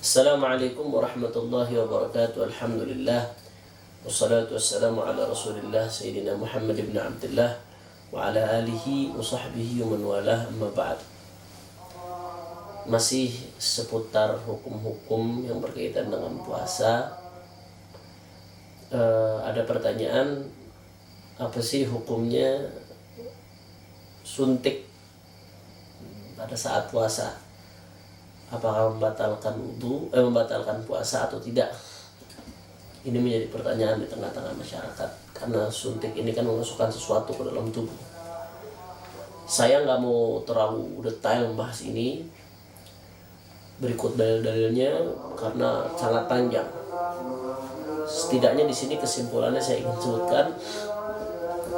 Assalamualaikum warahmatullahi wabarakatuh. Alhamdulillah. Wassalatu wassalamu ala Rasulillah Sayyidina Muhammad ibn Abdullah wa ala alihi wa sahbihi wa man walah, amma ba'd. Masih seputar hukum-hukum yang berkaitan dengan puasa. Ada pertanyaan, apa sih hukumnya suntik pada saat puasa? Apakah membatalkan membatalkan puasa atau tidak? Ini menjadi pertanyaan di tengah-tengah masyarakat, karena suntik ini kan memasukkan sesuatu ke dalam tubuh. Saya nggak mau terlalu detail membahas ini. Berikut dalil-dalilnya karena sangat panjang. Setidaknya di sini kesimpulannya saya ingin sebutkan,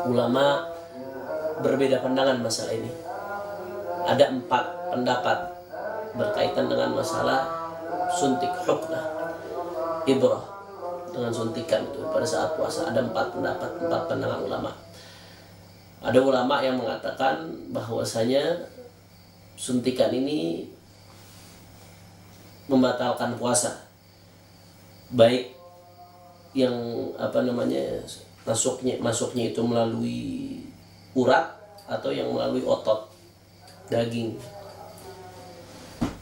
ulama berbeda pandangan masalah ini. Ada 4 pendapat berkaitan dengan masalah suntik huknah ibrah, dengan suntikan itu pada saat puasa. Ada 4 pendapat, 4 pandangan ulama. Ada ulama yang mengatakan bahwasanya suntikan ini membatalkan puasa, baik yang masuknya itu melalui urat atau yang melalui otot daging.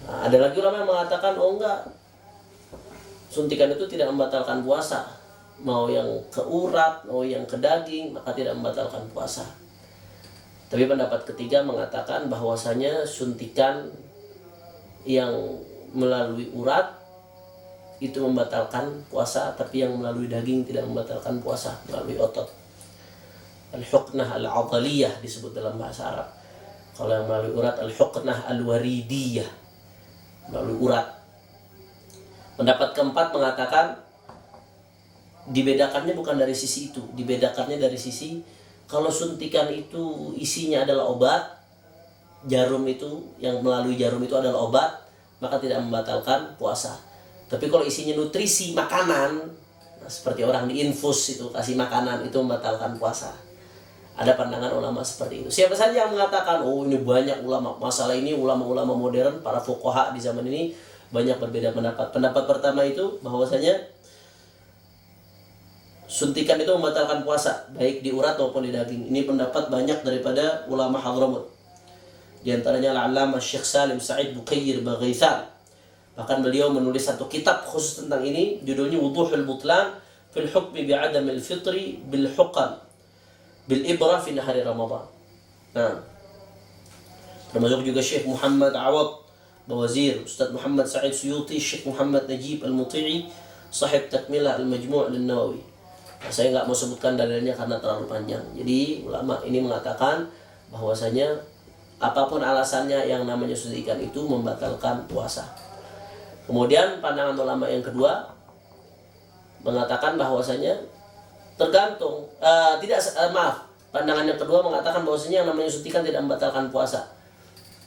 Nah, ada lagi ulama yang mengatakan enggak, suntikan itu tidak membatalkan puasa, mau yang ke urat mau yang ke daging maka tidak membatalkan puasa. Tapi pendapat ketiga mengatakan bahwasanya suntikan yang melalui urat itu membatalkan puasa, tapi yang melalui daging tidak membatalkan puasa, melalui otot. Al-huknah al-'adhaliyah disebut dalam bahasa Arab. Kalau yang melalui urat al-huknah al-waridiyah, melalui urat. Pendapat keempat mengatakan dibedakannya bukan dari sisi itu, dibedakannya dari sisi kalau suntikan itu isinya adalah obat, jarum itu yang melalui jarum itu adalah obat, maka tidak membatalkan puasa. Tapi kalau isinya nutrisi, makanan, seperti orang diinfus itu kasih makanan, itu membatalkan puasa. Ada pandangan ulama seperti itu. Siapa saja yang mengatakan, oh ini banyak ulama masalah ini, ulama-ulama modern, para fuqaha di zaman ini banyak berbeda pendapat. Pendapat pertama itu bahwasanya suntikan itu membatalkan puasa, baik di urat maupun di daging. Ini pendapat banyak daripada ulama Hadramut. Di antaranya Al-Allamah Syekh Salim Sa'id Buqayyir Baghaithan. Bahkan beliau menulis satu kitab khusus tentang ini, judulnya Wuduhul Butlan fil Hukmi bi'adamil fitri bil Huqan bil Ibrah fi nahari Ramadan. Nah, termasuk juga Syekh Muhammad Awad Bawazir, Ustaz Muhammad Sa'id Suyuti, Syekh Muhammad Najib Al-Muti'i, sahib Takmilah Al-Majmu' Lin-Nawawi. Nah, saya nggak mau sebutkan dalilnya karena terlalu panjang. Jadi ulama ini mengatakan bahwasanya apapun alasannya yang namanya suntikan itu membatalkan puasa. Kemudian pandangan ulama yang kedua mengatakan bahwasanya tergantung, pandangan yang kedua mengatakan bahwasanya yang namanya suntikan tidak membatalkan puasa,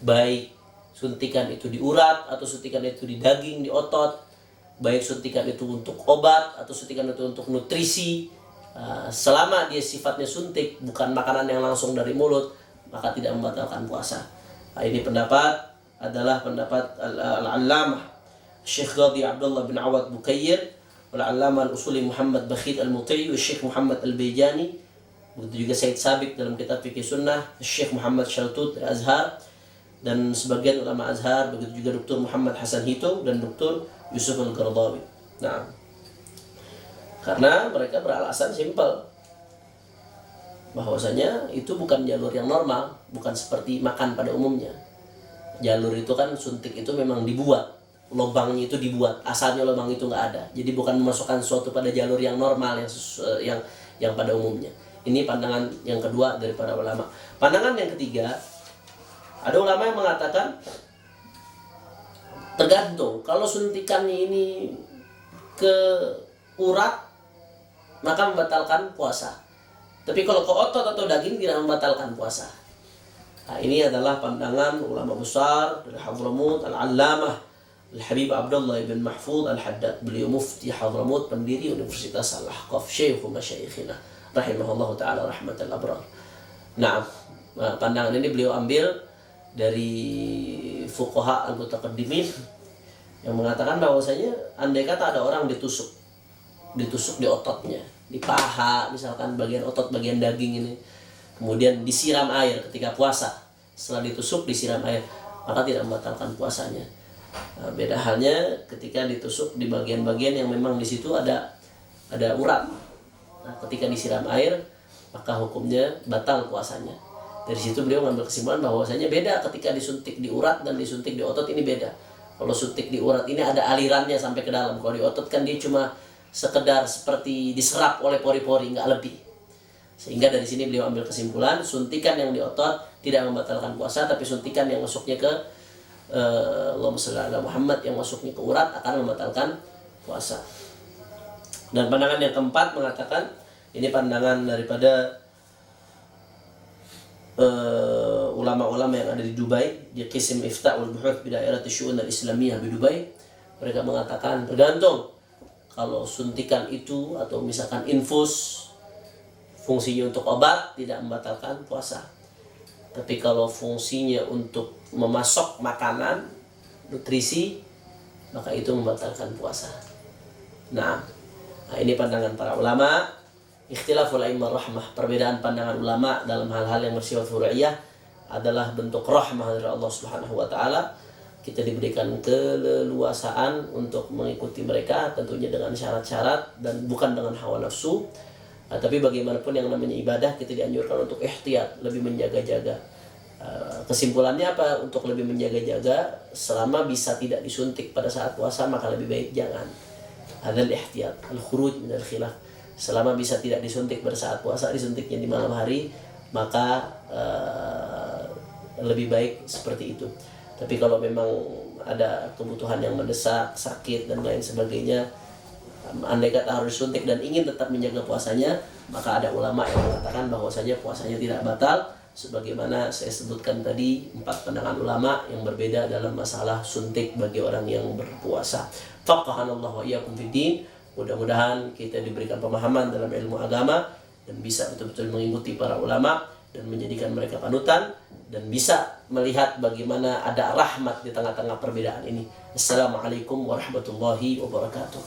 baik suntikan itu di urat atau suntikan itu di daging, di otot, baik suntikan itu untuk obat atau suntikan itu untuk nutrisi, selama dia sifatnya suntik bukan makanan yang langsung dari mulut, maka tidak membatalkan puasa. Nah, ini pendapat adalah pendapat Al-Allamah Syekh Qadhi Abdullah bin Awad Buqayyir, Al-Allamah Al-Usuli Muhammad Bakhit Al-Muti'i, Syekh Muhammad Al-Bayjani, begitu juga Said Sabiq dalam kitab Fiqh Sunnah, Syekh Muhammad Shaltut Al-Azhar, dan sebagian ulama Azhar, begitu juga Dr. Muhammad Hasan Hito dan Dr. Yusuf Al-Qaradawi. Nah, karena mereka beralasan simpel bahwasanya itu bukan jalur yang normal, bukan seperti makan pada umumnya. Jalur itu kan suntik itu memang dibuat, lubangnya itu dibuat, asalnya lubang itu nggak ada. Jadi bukan memasukkan sesuatu pada jalur yang normal yang pada umumnya. Ini pandangan yang kedua dari para ulama. Pandangan yang ketiga, ada ulama yang mengatakan tergantung. Kalau suntikannya ini ke urat maka membatalkan puasa. Tapi kalau ke otot atau daging tidak membatalkan puasa. Nah, ini adalah pandangan ulama besar dari Hadramut, Al-Allamah Al-Habib Abdullah ibn Mahfuz Al-Haddad. Beliau mufti Hadramut, pendiri Universitas Al-Ahqaf, Syekhu Masyayikhina rahimahullah ta'ala rahmatal abrar. Nah, pandangan ini beliau ambil dari fuqaha al-mutaqaddimin yang mengatakan bahwasanya andai kata ada orang ditusuk di ototnya, di paha misalkan, bagian otot, bagian daging ini, kemudian disiram air ketika puasa, setelah ditusuk disiram air, maka tidak membatalkan puasanya. Nah, beda halnya ketika ditusuk di bagian-bagian yang memang di situ ada urat. Nah, ketika disiram air maka hukumnya batal puasanya. Dari situ beliau mengambil kesimpulan bahwasanya beda ketika disuntik di urat dan disuntik di otot, ini beda. Kalau suntik di urat ini ada alirannya sampai ke dalam. Kalau di otot kan dia cuma sekedar seperti diserap oleh pori-pori, nggak lebih. Sehingga dari sini beliau ambil kesimpulan suntikan yang di otot tidak membatalkan puasa, tapi suntikan yang masuknya ke Allahumma shalli ala Muhammad, yang masuknya ke urat akan membatalkan puasa. Dan pandangan yang keempat mengatakan, ini pandangan daripada ulama-ulama yang ada di Dubai, di Qism Ifta' wal Buhuth bi Da'irat Syu'un al-Islamiyah di Dubai. Mereka mengatakan tergantung, kalau suntikan itu atau misalkan infus fungsinya untuk obat tidak membatalkan puasa. Tapi kalau fungsinya untuk memasok makanan, nutrisi, maka itu membatalkan puasa. Nah, ini pandangan para ulama. Ikhtilaful a'immah rahmah, perbedaan pandangan ulama dalam hal-hal yang bersifat furu'iyah adalah bentuk rahmah dari Allah Subhanahu wa taala. Kita diberikan keleluasaan untuk mengikuti mereka, tentunya dengan syarat-syarat dan bukan dengan hawa nafsu. Tapi bagaimanapun yang namanya ibadah, kita dianjurkan untuk ihtiyat, lebih menjaga-jaga. Kesimpulannya apa? Untuk lebih menjaga-jaga, selama bisa tidak disuntik pada saat puasa, maka lebih baik jangan. Adzal ihtiyat, al-khuruj minal khilaf. Selama bisa tidak disuntik pada saat puasa, disuntiknya di malam hari, maka lebih baik seperti itu. Tapi kalau memang ada kebutuhan yang mendesak, sakit dan lain sebagainya, andai kata harus disuntik dan ingin tetap menjaga puasanya, maka ada ulama yang mengatakan bahwasanya puasanya tidak batal, sebagaimana saya sebutkan tadi 4 pandangan ulama yang berbeda dalam masalah suntik bagi orang yang berpuasa. Faqahanallahu wa iyyakum fiddin. Mudah-mudahan kita diberikan pemahaman dalam ilmu agama dan bisa betul-betul mengikuti para ulama dan menjadikan mereka panutan, dan bisa melihat bagaimana ada rahmat di tengah-tengah perbedaan ini. Assalamualaikum warahmatullahi wabarakatuh.